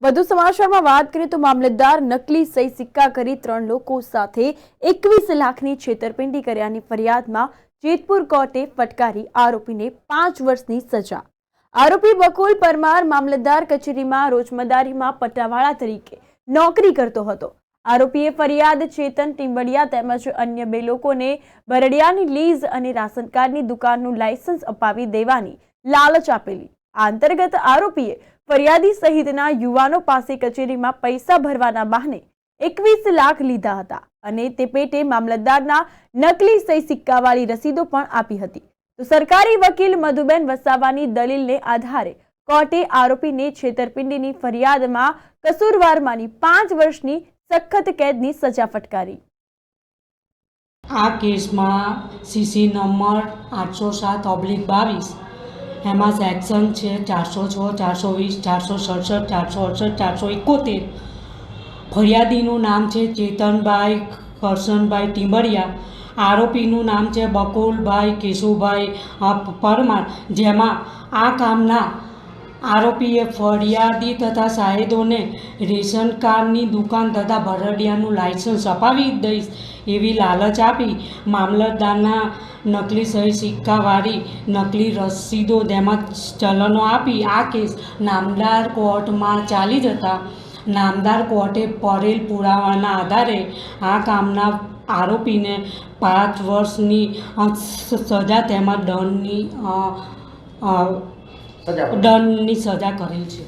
વધુ સમાચારમાં વાત કરીએ તો મામલતદાર નકલી સહી સિક્કા કરી 3 લોકો સાથે 21 લાખની છેતરપિંડી કર્યાની ફરિયાદમાં જેતપુર કોર્ટે ફટકારી આરોપીને 5 વર્ષની સજા। આરોપી બકુલ પરમાર મામલતદાર કચેરીમાં રોજમદારીમાં પટ્ટાવાળા તરીકે નોકરી કરતો હતો। આરોપીએ ફરિયાદ ચેતન ટીમ્બડિયા તેમજ અન્ય 2 લોકોને બરડિયાની લીઝ અને રાશન કાર્ડની દુકાનનું લાયસન્સ અપાવી દેવાની લાલચ આપેલી। આ અંતર્ગત આરોપીએ ફરિયાદી સહિતના યુવાનો પાસે કચેરીમાં પૈસા ભરવાના બહાને 21 લાખ લીધા હતા અને તે પેટે મામલતદારના નકલી સહી સિક્કાવાળી રસીદો પણ આપી હતી। તો સરકારી વકીલ મધુબેન વસાવાની દલીલને આધારે કોર્ટે આરોપીને છેતરપિંડીની ફરિયાદમાં કસૂરવાર માની 5 વર્ષની સખત કેદની સજા ફટકારી। આ કેસમાં સીસી નંબર 807/22 એમાં સેક્શન છે 406, 420, 467, 468, 471। ફરિયાદીનું નામ છે ચેતનભાઈ કરશનભાઈ ટીમ્બડિયા। આરોપીનું નામ છે બકુલભાઈ કેશુભાઈ પરમાર। જેમાં આ કામના આરોપીએ ફરિયાદી તથા સાહેદોને રેશન કાર્ડની દુકાન તથા ભરડિયાનું લાયસન્સ અપાવી દઈશ એવી લાલચ આપી મામલતદારના નકલી સહી સિક્કાવાળી નકલી રસીદો તેમજ ચલનો આપી આ કેસ નામદાર કોર્ટમાં ચાલી જતા નામદાર કોર્ટે પરેલ પુરાવાના આધારે આ કામના આરોપીને 5 વર્ષની સજા તેમજ દંડની સજા કરેલ છે।